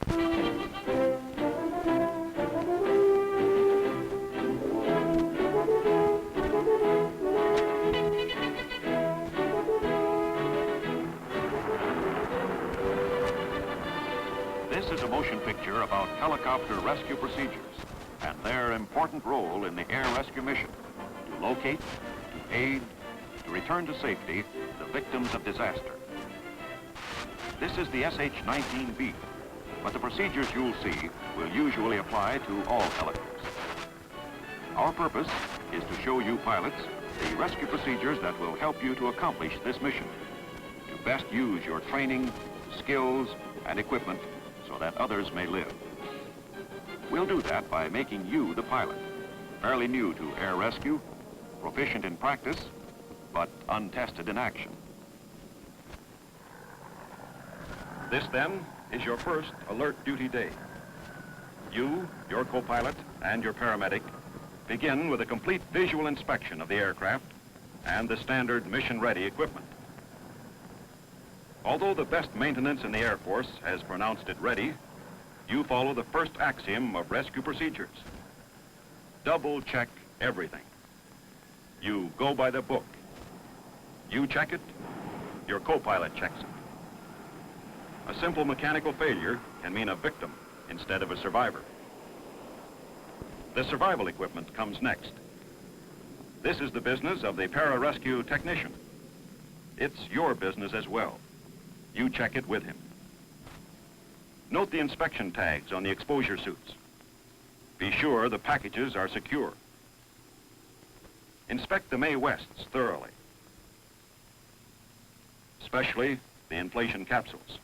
This is a motion picture about helicopter rescue procedures and their important role in the air rescue mission to locate, to aid, to return to safety the victims of disaster. This is the SH-19B, but the procedures you'll see will usually apply to all helicopters. Our purpose is to show you pilots the rescue procedures that will help you to accomplish this mission, to best use your training, skills, and equipment so that others may live. We'll do that by making you the pilot, fairly new to air rescue, proficient in practice, but untested in action. This, then, is your first alert duty day. You, your co-pilot, and your paramedic begin with a complete visual inspection of the aircraft and the standard mission-ready equipment. Although the best maintenance in the Air Force has pronounced it ready, you follow the first axiom of rescue procedures. Double-check everything. You go by the book. You check it, your co-pilot checks it. A simple mechanical failure can mean a victim instead of a survivor. The survival equipment comes next. This is the business of the pararescue technician. It's your business as well. You check it with him. Note the inspection tags on the exposure suits. Be sure the packages are secure. Inspect the May Wests thoroughly, especially the inflation capsules.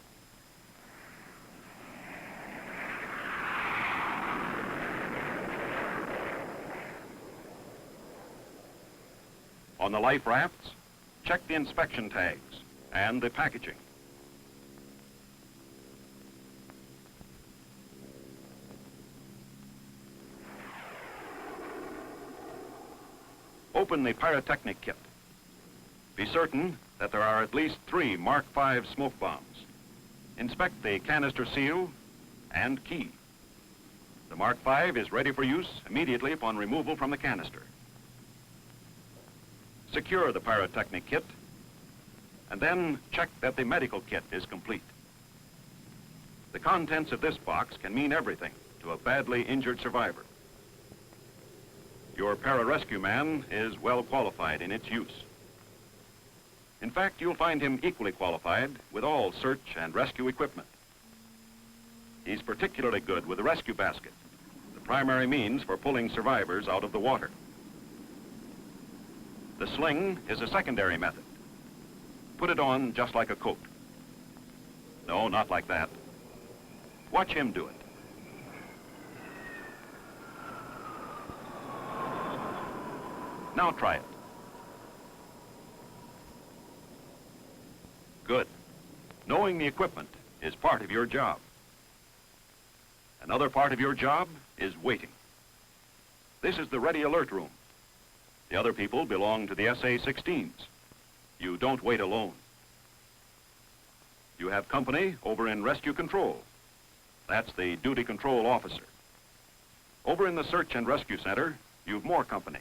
On the life rafts, check the inspection tags and the packaging. Open the pyrotechnic kit. Be certain that there are at least 3 Mark 5 smoke bombs. Inspect the canister seal and key. The Mark 5 is ready for use immediately upon removal from the canister. Secure the pyrotechnic kit, and then check that the medical kit is complete. The contents of this box can mean everything to a badly injured survivor. Your pararescue man is well qualified in its use. In fact, you'll find him equally qualified with all search and rescue equipment. He's particularly good with the rescue basket, the primary means for pulling survivors out of the water. The sling is a secondary method. Put it on just like a coat. No, not like that. Watch him do it. Now try it. Good. Knowing the equipment is part of your job. Another part of your job is waiting. This is the ready alert room. The other people belong to the SA-16s. You don't wait alone. You have company over in rescue control. That's the duty control officer. Over in the search and rescue center, you've more company.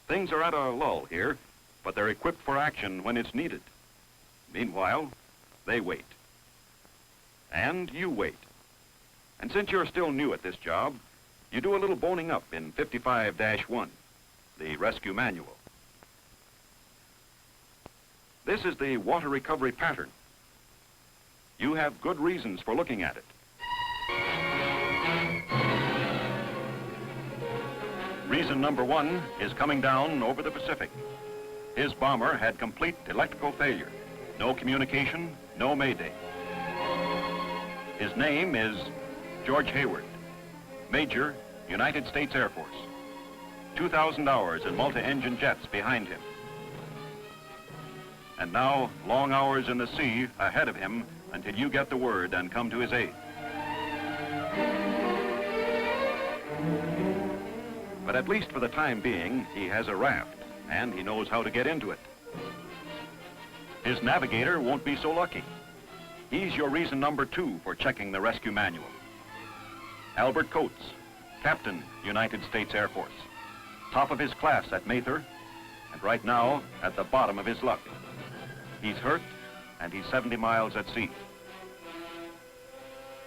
Things are at a lull here, but they're equipped for action when it's needed. Meanwhile, they wait. And you wait. And since you're still new at this job, you do a little boning up in 55-1, the rescue manual. This is the water recovery pattern. You have good reasons for looking at it. Reason number 1 is coming down over the Pacific. His bomber had complete electrical failure. No communication, no mayday. His name is George Hayward, Major, United States Air Force. 2,000 hours in multi-engine jets behind him. And now, long hours in the sea ahead of him until you get the word and come to his aid. But at least for the time being, he has a raft, and he knows how to get into it. His navigator won't be so lucky. He's your reason number 2 for checking the rescue manual. Albert Coates, Captain, United States Air Force. Top of his class at Mather, and right now at the bottom of his luck. He's hurt, and he's 70 miles at sea.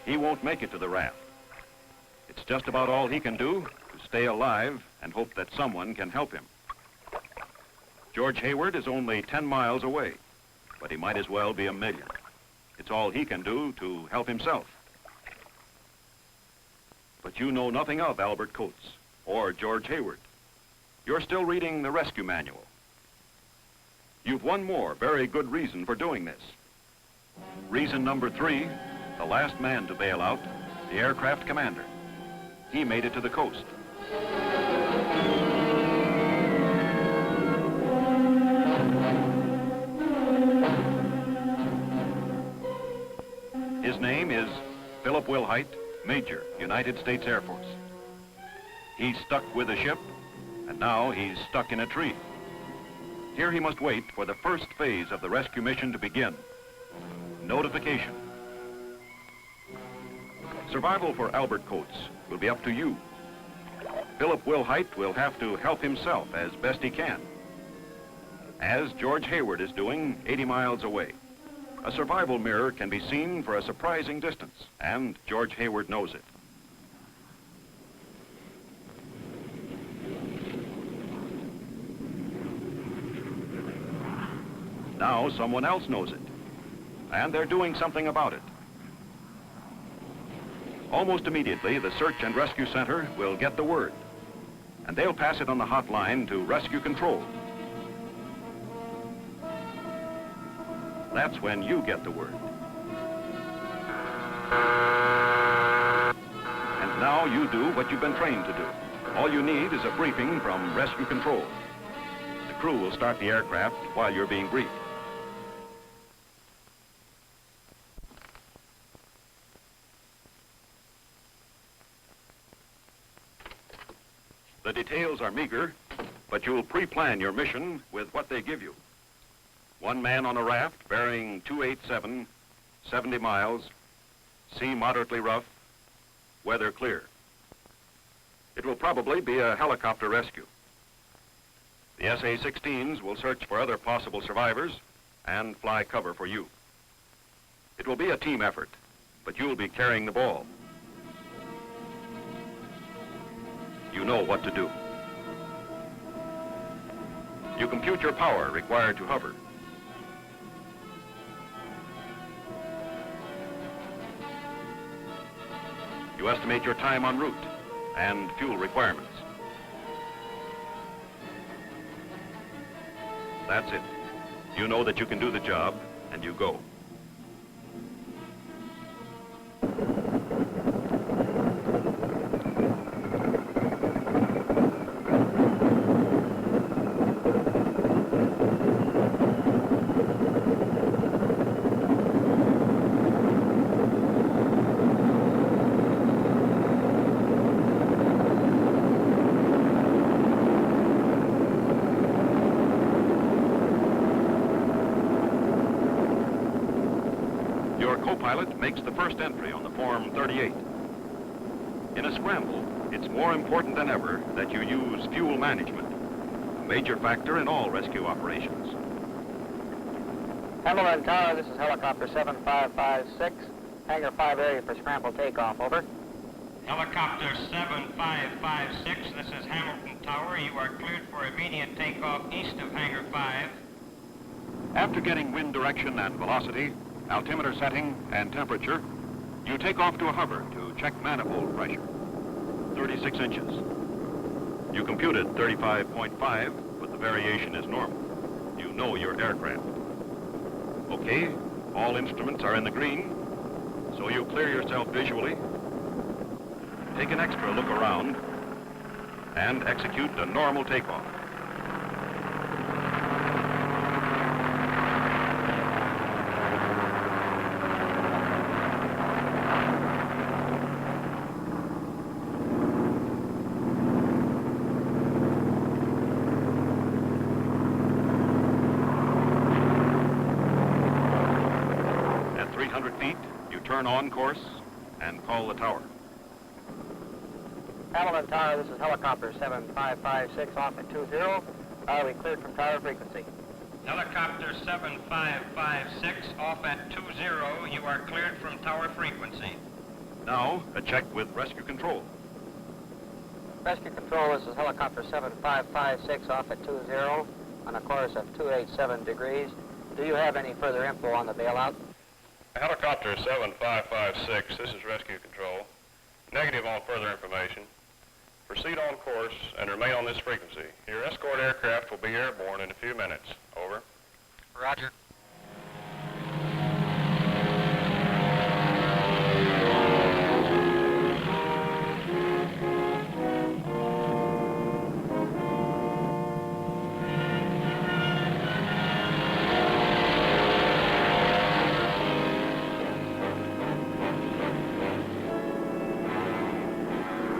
He won't make it to the raft. It's just about all he can do to stay alive and hope that someone can help him. George Hayward is only 10 miles away, but he might as well be a million. It's all he can do to help himself. But you know nothing of Albert Coates or George Hayward. You're still reading the rescue manual. You've one more very good reason for doing this. Reason number 3, the last man to bail out, the aircraft commander. He made it to the coast. His name is Philip Wilhite, Major, United States Air Force. He's stuck with the ship, and now he's stuck in a tree. Here he must wait for the first phase of the rescue mission to begin. Notification. Survival for Albert Coates will be up to you. Philip Wilhite will have to help himself as best he can, as George Hayward is doing 80 miles away. A survival mirror can be seen for a surprising distance, and George Hayward knows it. Now someone else knows it, and they're doing something about it. Almost immediately, the Search and Rescue Center will get the word, and they'll pass it on the hotline to Rescue Control. That's when you get the word. And now you do what you've been trained to do. All you need is a briefing from Rescue Control. The crew will start the aircraft while you're being briefed. The details are meager, but you'll pre-plan your mission with what they give you. 1 man on a raft bearing 287, 70 miles, sea moderately rough, weather clear. It will probably be a helicopter rescue. The SA-16s will search for other possible survivors and fly cover for you. It will be a team effort, but you'll be carrying the ball. You know what to do. You compute your power required to hover. You estimate your time en route and fuel requirements. That's it. You know that you can do the job, and you go. Your co-pilot makes the first entry on the Form 38. In a scramble, it's more important than ever that you use fuel management, a major factor in all rescue operations. Hamilton Tower, this is helicopter 7556, hangar 5 area for scramble takeoff, over. Helicopter 7556, this is Hamilton Tower. You are cleared for immediate takeoff east of hangar 5. After getting wind direction and velocity, altimeter setting, and temperature, you take off to a hover to check manifold pressure. 36 inches. You computed 35.5, but the variation is normal. You know your aircraft. Okay, all instruments are in the green, so you clear yourself visually, take an extra look around, and execute a normal takeoff. turn on course and call the tower. Hamilton Tower, this is helicopter 7556 off at 20. We cleared from tower frequency. Helicopter 7556 off at 20. You are cleared from tower frequency. Now, a check with rescue control. Rescue control, this is helicopter 7556 off at 20 on a course of 287 degrees. Do you have any further info on the bailout? Helicopter 7556, this is rescue control. Negative on further information. Proceed on course and remain on this frequency. Your escort aircraft will be airborne in a few minutes. Over. Roger.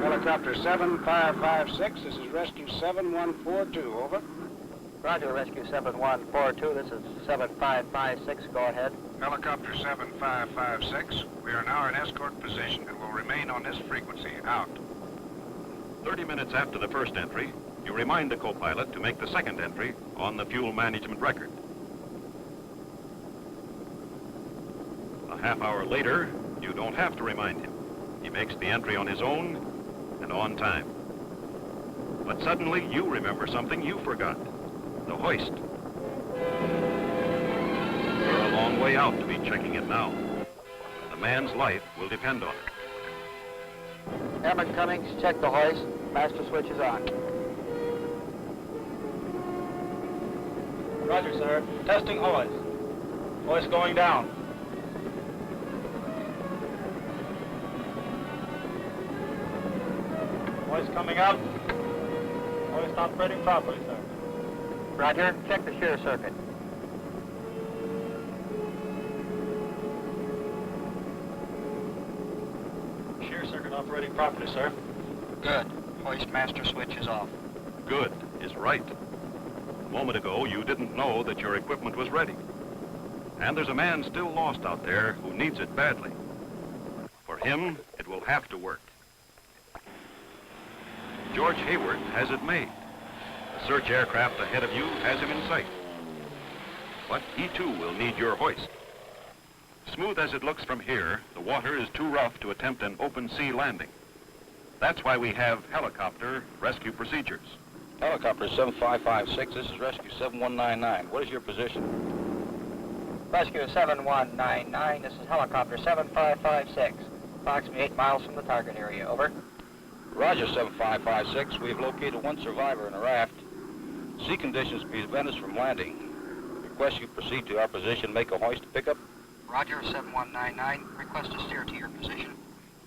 Helicopter 7556, this is Rescue 7142, over. Roger, Rescue 7142, this is 7556, go ahead. Helicopter 7556, we are now in escort position and will remain on this frequency, out. 30 minutes after the first entry, you remind the co-pilot to make the second entry on the fuel management record. A half hour later, you don't have to remind him. He makes the entry on his own and on time. But suddenly you remember something you forgot. The hoist. You're a long way out to be checking it now. The man's life will depend on it. Airman Cummings, check the hoist. Master switch is on. Roger, sir. Testing hoist. Hoist going down. Hoist coming up. Hoist operating properly, sir. Roger, check the shear circuit. Shear circuit operating properly, sir. Good. Hoist master switch is off. Good is right. A moment ago, you didn't know that your equipment was ready. And there's a man still lost out there who needs it badly. For him, it will have to work. George Hayward has it made. The search aircraft ahead of you has him in sight. But he too will need your hoist. Smooth as it looks from here, the water is too rough to attempt an open sea landing. That's why we have helicopter rescue procedures. Helicopter 7556, this is Rescue 7199. What is your position? Rescue 7199, this is helicopter 7556. Approximately 8 miles from the target area, over. Roger, 7556. We've located one survivor in a raft. Sea conditions prevent us from landing. Request you proceed to our position, make a hoist pickup. Roger, 7199. Request to steer to your position.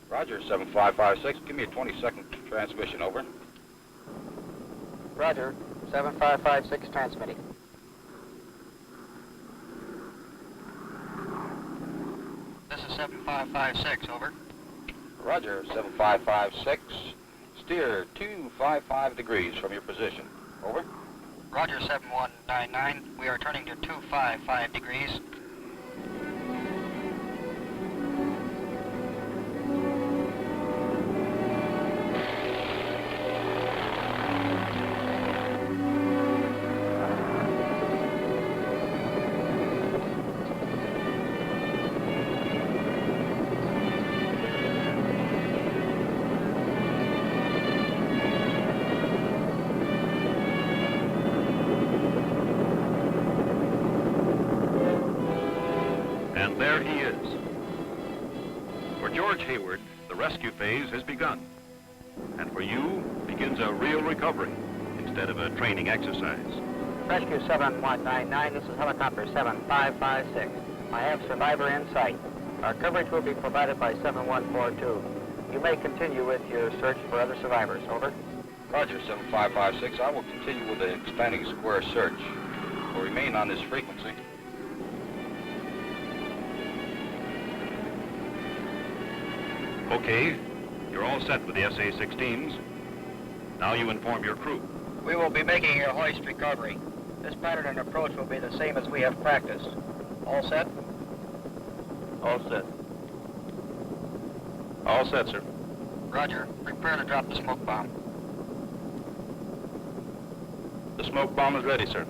Roger, 7556. Give me a 20-second transmission, over. Roger, 7556 transmitting. This is 7556, over. Roger, 7556. Steer 255 degrees from your position. Over. Roger, 7199. We are turning to 255 degrees. And there he is. For George Hayward, the rescue phase has begun. And for you, begins a real recovery instead of a training exercise. Rescue 7199, this is helicopter 7556. I have survivor in sight. Our coverage will be provided by 7142. You may continue with your search for other survivors, over. Roger, 7556. I will continue with the expanding square search. We'll remain on this frequency. Okay, you're all set with the SA-16s. Now you inform your crew. We will be making a hoist recovery. This pattern and approach will be the same as we have practiced. All set? All set. All set, sir. Roger. Prepare to drop the smoke bomb. The smoke bomb is ready, sir.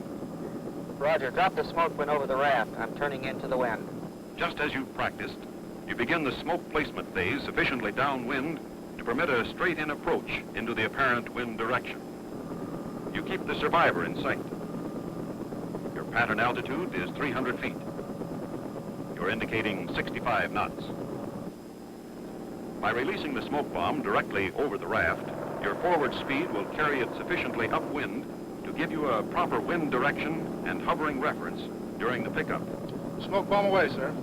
Roger. Drop the smoke when over the raft. I'm turning into the wind. Just as you've practiced, you begin the smoke placement phase sufficiently downwind to permit a straight-in approach into the apparent wind direction. You keep the survivor in sight. Your pattern altitude is 300 feet. You're indicating 65 knots. By releasing the smoke bomb directly over the raft, your forward speed will carry it sufficiently upwind to give you a proper wind direction and hovering reference during the pickup. Smoke bomb away, sir.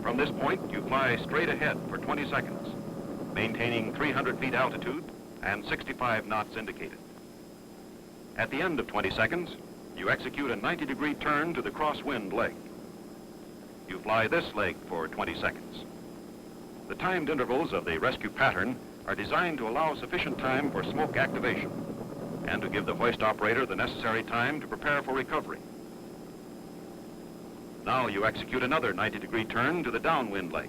From this point, you fly straight ahead for 20 seconds, maintaining 300 feet altitude and 65 knots indicated. At the end of 20 seconds, you execute a 90-degree turn to the crosswind leg. You fly this leg for 20 seconds. The timed intervals of the rescue pattern are designed to allow sufficient time for smoke activation and to give the hoist operator the necessary time to prepare for recovery. Now you execute another 90-degree turn to the downwind leg.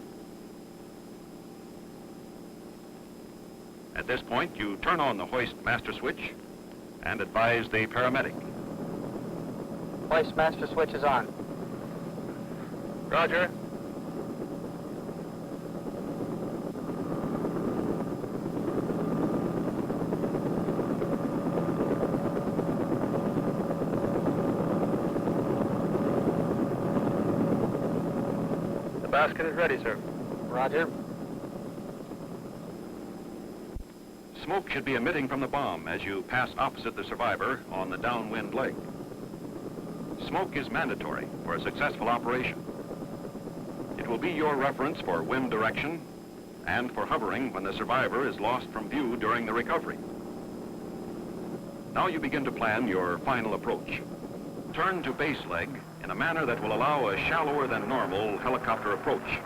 At this point, you turn on the hoist master switch and advise the paramedic. Hoist master switch is on. Roger. The basket is ready, sir. Roger. Smoke should be emitting from the bomb as you pass opposite the survivor on the downwind leg. Smoke is mandatory for a successful operation. It will be your reference for wind direction and for hovering when the survivor is lost from view during the recovery. Now you begin to plan your final approach. Turn to base leg in a manner that will allow a shallower than normal helicopter approach.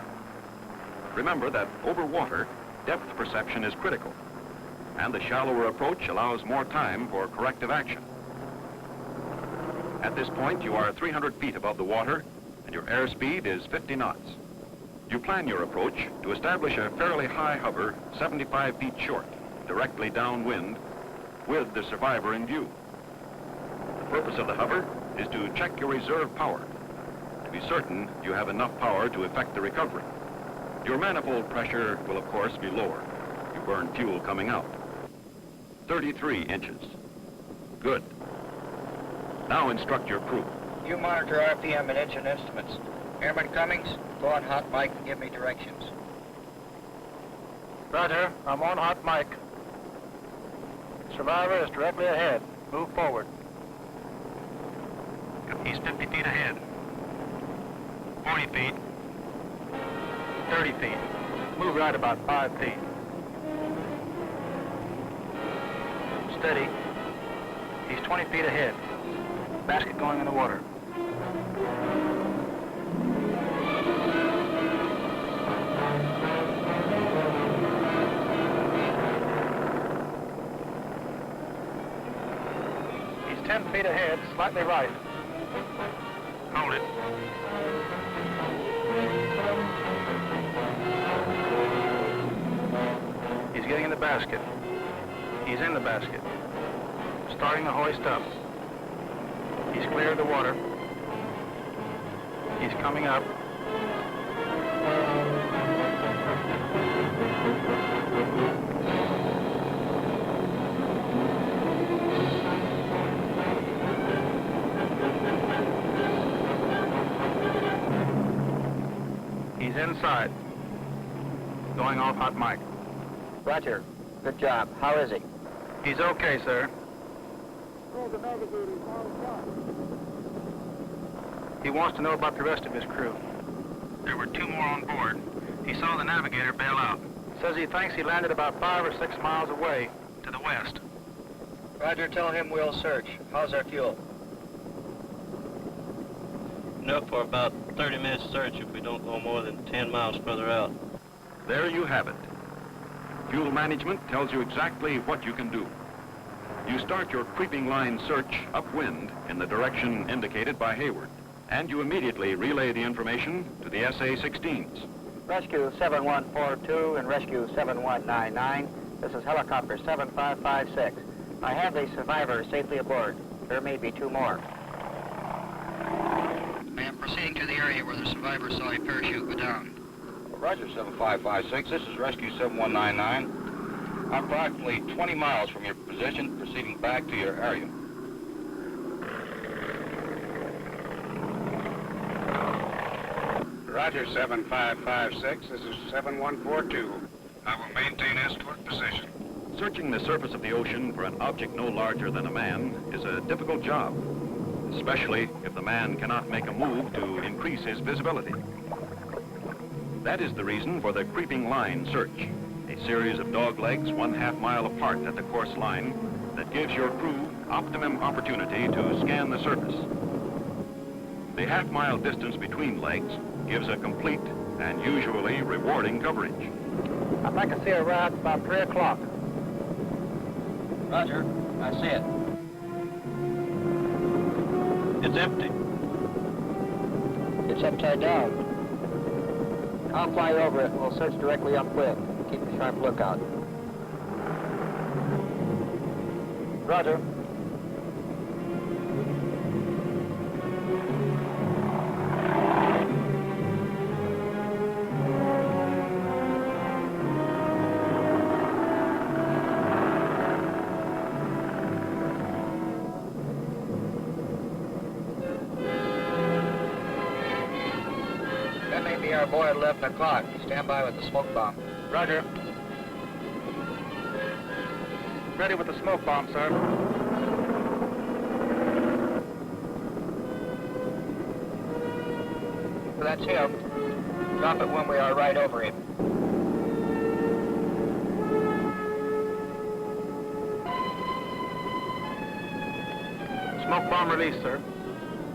Remember that over water, depth perception is critical, and the shallower approach allows more time for corrective action. At this point, you are 300 feet above the water, and your airspeed is 50 knots. You plan your approach to establish a fairly high hover, 75 feet short, directly downwind, with the survivor in view. The purpose of the hover is to check your reserve power, to be certain you have enough power to effect the recovery. Your manifold pressure will, of course, be lower. You burn fuel coming out. 33 inches. Good. Now instruct your crew. You monitor RPM and engine instruments. Airman Cummings, go on hot mic and give me directions. Roger. I'm on hot mic. Survivor is directly ahead. Move forward. He's 50 feet ahead. 40 feet. 30 feet. Move right about 5 feet. Steady. He's 20 feet ahead. Basket going in the water. He's 10 feet ahead, slightly right. Hold it. He's getting in the basket. He's in the basket. Starting the hoist up. He's clear of the water. He's coming up. He's inside. Going off hot mic. Roger. Good job. How is he? He's okay, sir. He wants to know about the rest of his crew. There were 2 more on board. He saw the navigator bail out. Says he thinks he landed about 5 or 6 miles away. To the west. Roger, tell him we'll search. How's our fuel? Enough for about 30 minutes search if we don't go more than 10 miles further out. There you have it. Fuel management tells you exactly what you can do. You start your creeping line search upwind in the direction indicated by Hayward, and you immediately relay the information to the SA-16s. Rescue 7142 and Rescue 7199. This is helicopter 7556. I have the survivor safely aboard. There may be 2 more. I am proceeding to the area where the survivor saw a parachute go down. Roger, 7556. This is Rescue 7199. I'm approximately 20 miles from your position, proceeding back to your area. Roger, 7556. This is 7142. I will maintain escort position. Searching the surface of the ocean for an object no larger than a man is a difficult job, especially if the man cannot make a move to increase his visibility. That is the reason for the creeping line search, a series of dog legs 1/2 mile apart at the course line that gives your crew optimum opportunity to scan the surface. The 1/2 mile distance between legs gives a complete and usually rewarding coverage. I'd like to see a raft about 3 o'clock. Roger, I see it. It's empty. It's upside down. I'll fly over it. We'll search directly upwind. Keep a sharp lookout. Roger. That may be our boy at 11 o'clock. Stand by with the smoke bomb. Roger. Ready with the smoke bomb, sir. That's him. Drop it when we are right over him. Smoke bomb released, sir.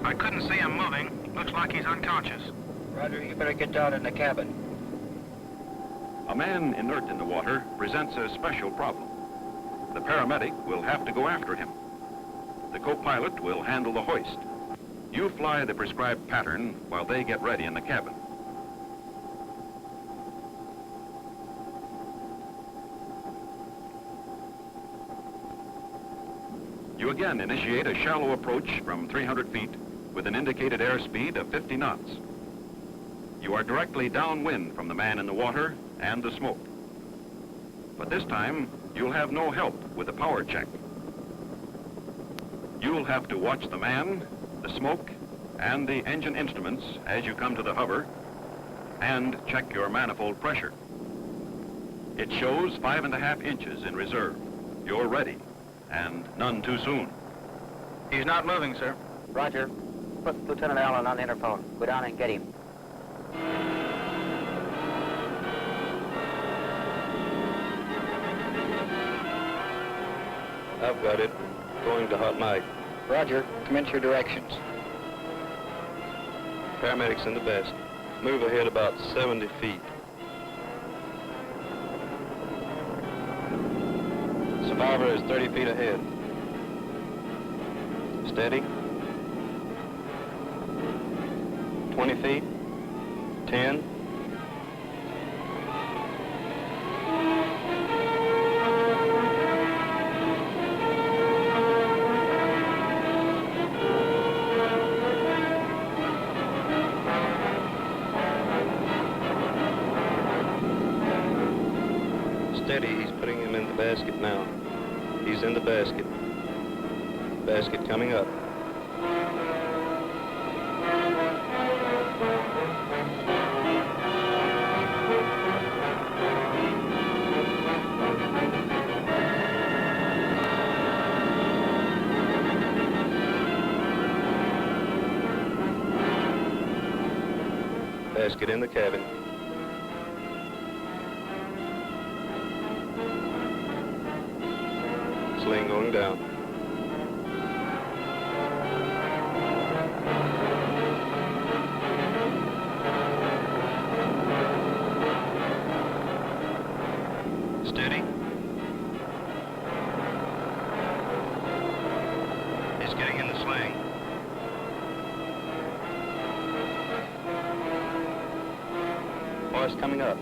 I couldn't see him moving. Looks like he's unconscious. Roger, you better get down in the cabin. A man inert in the water presents a special problem. The paramedic will have to go after him. The co-pilot will handle the hoist. You fly the prescribed pattern while they get ready in the cabin. You again initiate a shallow approach from 300 feet with an indicated airspeed of 50 knots. You are directly downwind from the man in the water and the smoke. But this time, you'll have no help with the power check. You'll have to watch the man, the smoke, and the engine instruments as you come to the hover, and check your manifold pressure. It shows 5.5 inches in reserve. You're ready, and none too soon. He's not moving, sir. Roger. Put Lieutenant Allen on the interphone. Go down and get him. I've got it. Going to hot night. Roger, commence your directions. Paramedics in the best. Move ahead about 70 feet. Survivor is 30 feet ahead. Steady. 20 feet. 10. Steady, he's putting him in the basket now. He's in the basket. Basket coming up. Basket in the cabin. Sling going down. Steady. He's getting in the sling. hoist coming up.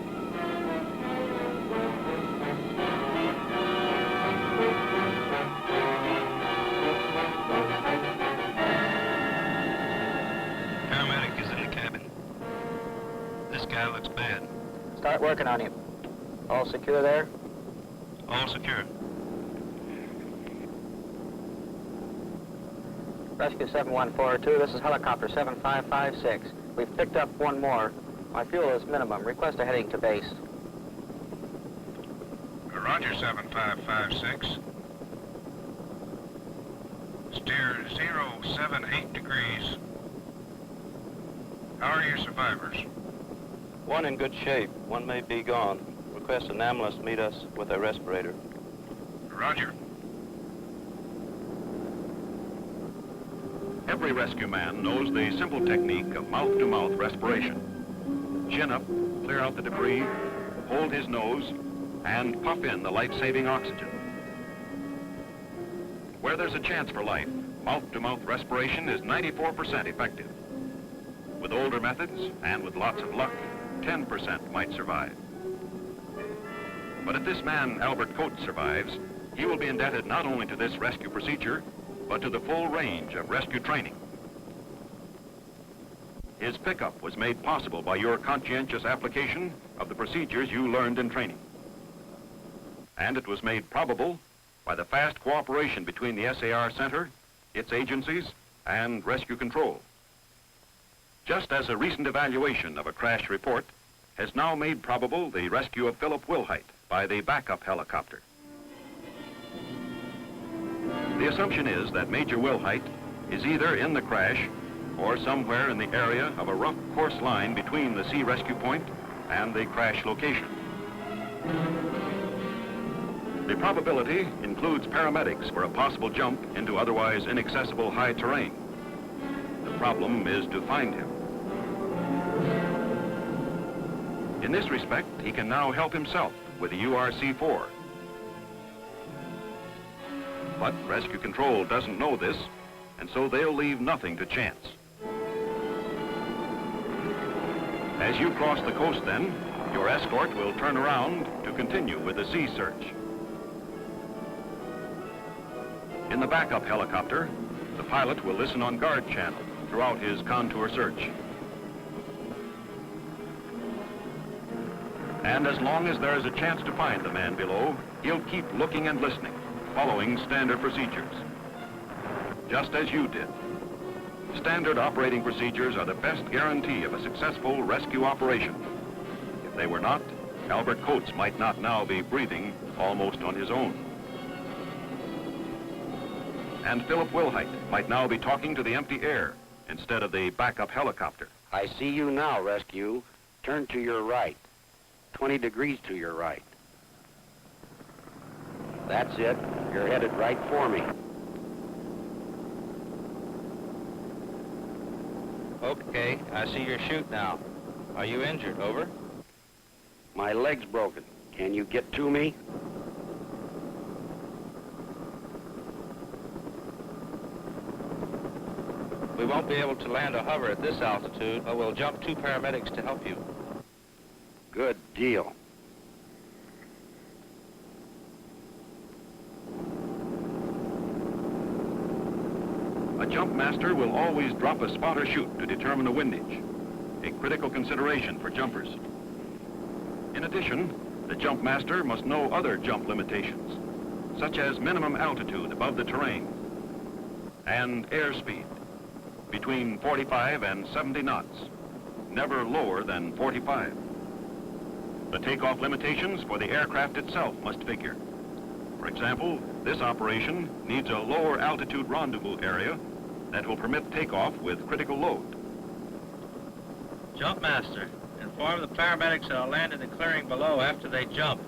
Paramedic is in the cabin. This guy looks bad. Start working on him. All secure there? All secure. Rescue 7142, this is helicopter 7556. We've picked up one more. My fuel is minimum. Request a heading to base. Roger, 7556. Steer 078 degrees. How are your survivors? One in good shape. One may be gone. Request an ambulance meet us with a respirator. Roger. Every rescue man knows the simple technique of mouth-to-mouth respiration. Chin up, clear out the debris, hold his nose, and puff in the life-saving oxygen. Where there's a chance for life, mouth-to-mouth respiration is 94% effective. With older methods, and with lots of luck, 10% might survive. But if this man, Albert Coates, survives, he will be indebted not only to this rescue procedure, but to the full range of rescue training. His pickup was made possible by your conscientious application of the procedures you learned in training. And it was made probable by the fast cooperation between the SAR Center, its agencies, and Rescue Control. Just as a recent evaluation of a crash report has now made probable the rescue of Philip Wilhite by the backup helicopter. The assumption is that Major Wilhite is either in the crash or somewhere in the area of a rough course line between the sea rescue point and the crash location. The probability includes paramedics for a possible jump into otherwise inaccessible high terrain. The problem is to find him. In this respect, he can now help himself with the URC-4. But Rescue Control doesn't know this, and so they'll leave nothing to chance. As you cross the coast then, your escort will turn around to continue with the sea search. In the backup helicopter, the pilot will listen on guard channel throughout his contour search. And as long as there is a chance to find the man below, he'll keep looking and listening, following standard procedures. Just as you did. Standard operating procedures are the best guarantee of a successful rescue operation. If they were not, Albert Coates might not now be breathing almost on his own. And Philip Wilhite might now be talking to the empty air instead of the backup helicopter. I see you now, rescue. Turn to your right. 20 degrees to your right. That's it. You're headed right for me. Okay, I see your chute now. Are you injured? Over. My leg's broken. Can you get to me? We won't be able to land a hover at this altitude, but we'll jump 2 paramedics to help you. Good deal. A jump master will always drop a spotter chute to determine a windage, a critical consideration for jumpers. In addition, the jump master must know other jump limitations, such as minimum altitude above the terrain and airspeed between 45 and 70 knots, never lower than 45. The takeoff limitations for the aircraft itself must figure. For example, this operation needs a lower altitude rendezvous area that will permit takeoff with critical load. Jump master, inform the paramedics that I'll land in the clearing below after they jump.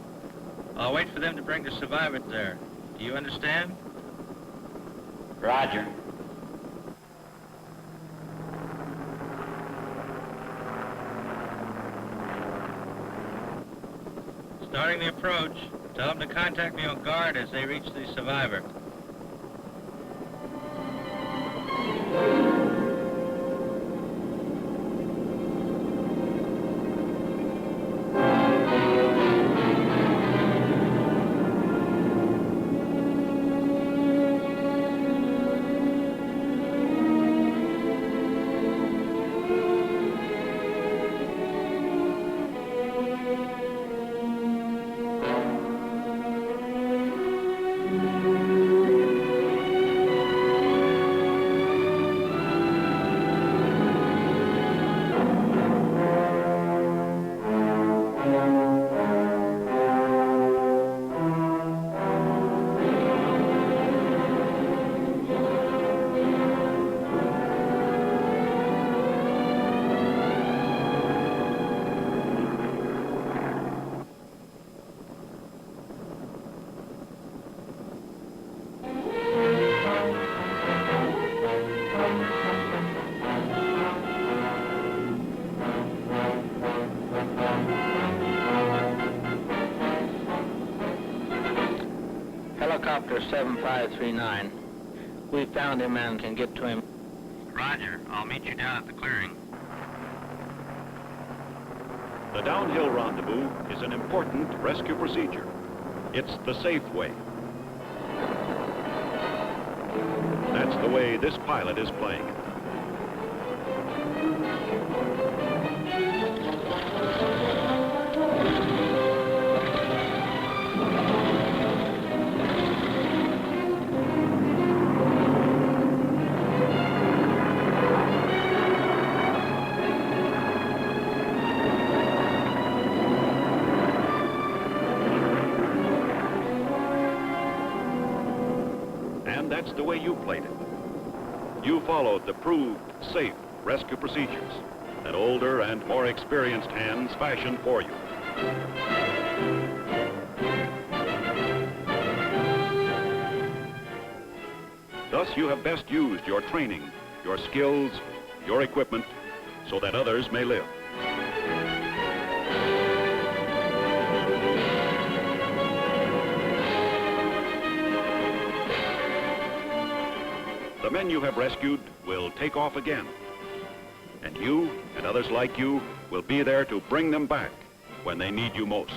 I'll wait for them to bring the survivors there. Do you understand? Roger. Starting the approach, tell them to contact me on guard as they reach the survivor. helicopter 7539. We found him and can get to him. Roger. I'll meet you down at the clearing. The downhill rendezvous is an important rescue procedure. It's the safe way. That's the way this pilot is playing it. And that's the way you played it. You followed the proved, safe rescue procedures that older and more experienced hands fashioned for you. Thus, you have best used your training, your skills, your equipment, so that others may live. The men you have rescued will take off again. And you and others like you will be there to bring them back when they need you most.